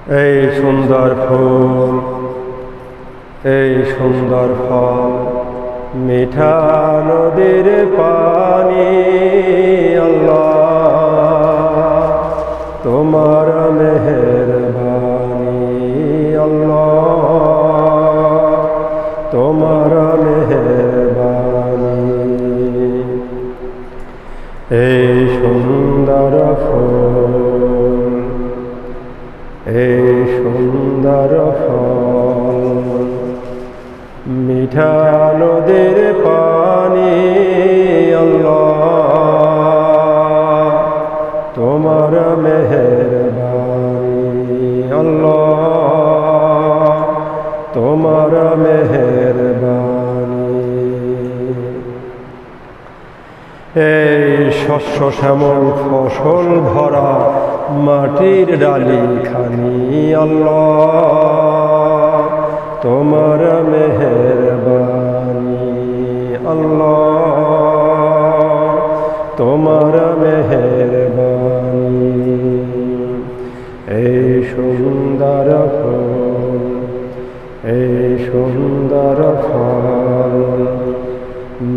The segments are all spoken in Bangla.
এই সুন্দর ফুল, এই সুন্দর ফল, মিঠা নদীর পানি, আল্লাহ তোমার মেহেরবানি, আল্লাহ তোমার মেহেরবানি। এই সুন্দর ফুল, এই সুন্দর ফল, মিঠা নদীর পানি, আল্লাহ তোমার মেহেরবানি, আল্লাহ তোমার মেহেরবানি। এই শস্য শ্যামল ফসল ভরা মাটির ডালি খানি, আল্লাহ তোমার মেহেরবানি, আল্লাহ তোমার মেহেরবানি। এই সুন্দর ফুল, এই সুন্দর ফল,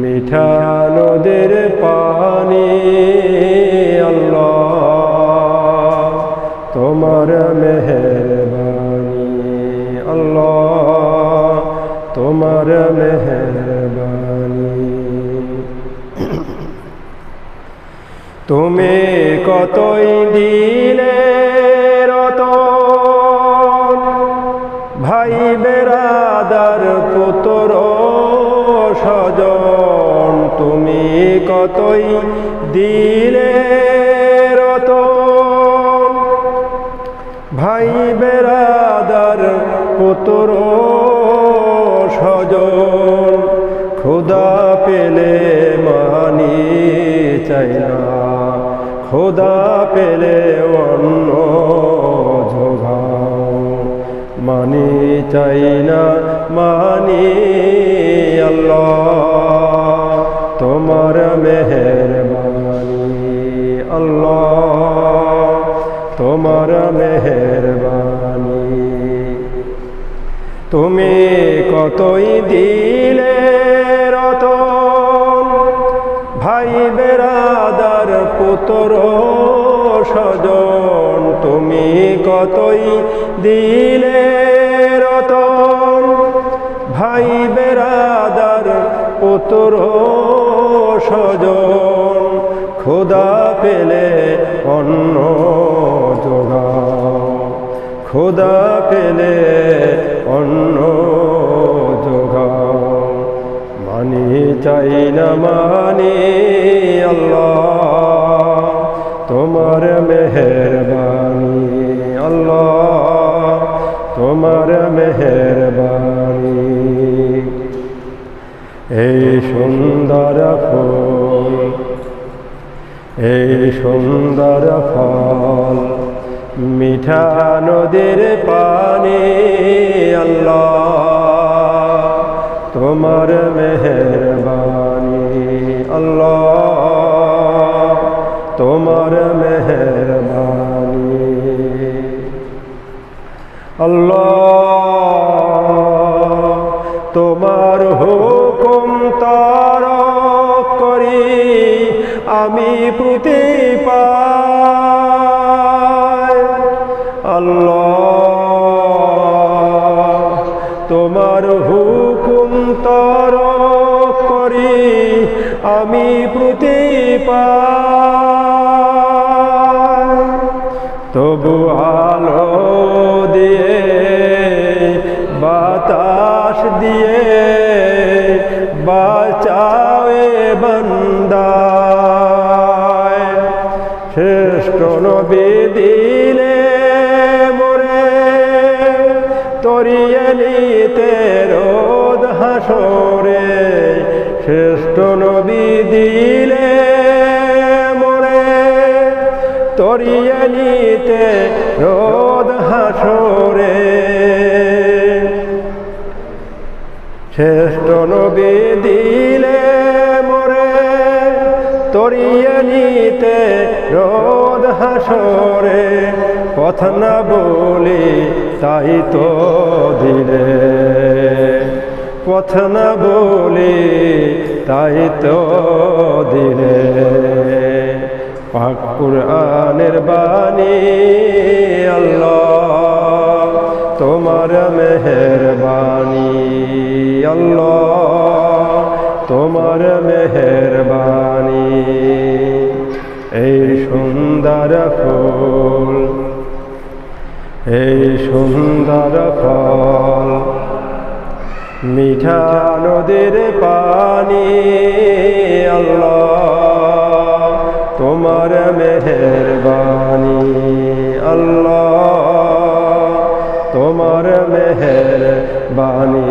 মিঠা নদীর পানি, আল্লাহ তোমার মেহেরবানি, আল্লাহ তোমার মেহেরবানি। তুমি কতই দিলে রতন, ভাই বেরাদার পুত্র স্বজন, তুমি কতই দিলে রতন, ভাই বেরাদার পুত্র স্বজন, খোদা পেলে মানি চাই না, খোদা পেলে অন্য জোগাও, মানি চাই না মানি, আল্লাহ তোমার মেহেরবানি, আল্লাহ তোমার মেহেরবানি। তুমি কতই দিলে রতন, ভাই বেরাদার পুত্র স্বজন, তুমি কতই দিলে রতন, ভাই বেরাদার পুত্র স্বজন, খোদা পেলে অন্য জোগাও, খোদা পেলে অন্য জোগাও, মানি চাই না মানি, আল্লাহ তোমার মেহেরবানি, আল্লাহ তোমার মেহেরবানি। এই সুন্দর ফুল, এই সুন্দর ফল, মিঠা নদীর পানি, আল্লাহ তোমার মেহেরবানি, আল্লাহ তোমার মেহেরবানি। আল্লাহ তোমার হুকুম তারক করি আমি প্রতি পাই, আল্লাহ তোমার হুকুম তারক করি আমি প্রতি পাই, তবু আলো দিয়ে বাতাস দিয়ে বাঁচাও বান্দায়, শ্রেষ্ঠ নবী দিলে মোরে তরিয়ে নিতে রোদ হাসরে, শ্রেষ্ঠ নবী দিলে মোরে তরিয়ে নিতে রোদ হাসরে, শ্রেষ্ঠ নবী দিলে মোরে তরিয়ে নিতে রোদ হাসরে, কথা না বলি তাই তো দিলে, কথা না বলি তাই তো দিলে। পাক কুরআনের বাণী আল্লাহ তোমার মেহেরবানি, আল্লাহ তোমার মেহেরবানি। এই সুন্দর ফুল, এই সুন্দর ফল, মিঠা নদীর পানি, আল্লাহ তোমার মেহেরবানি, আল্লাহ তোমার মেহেরবানি।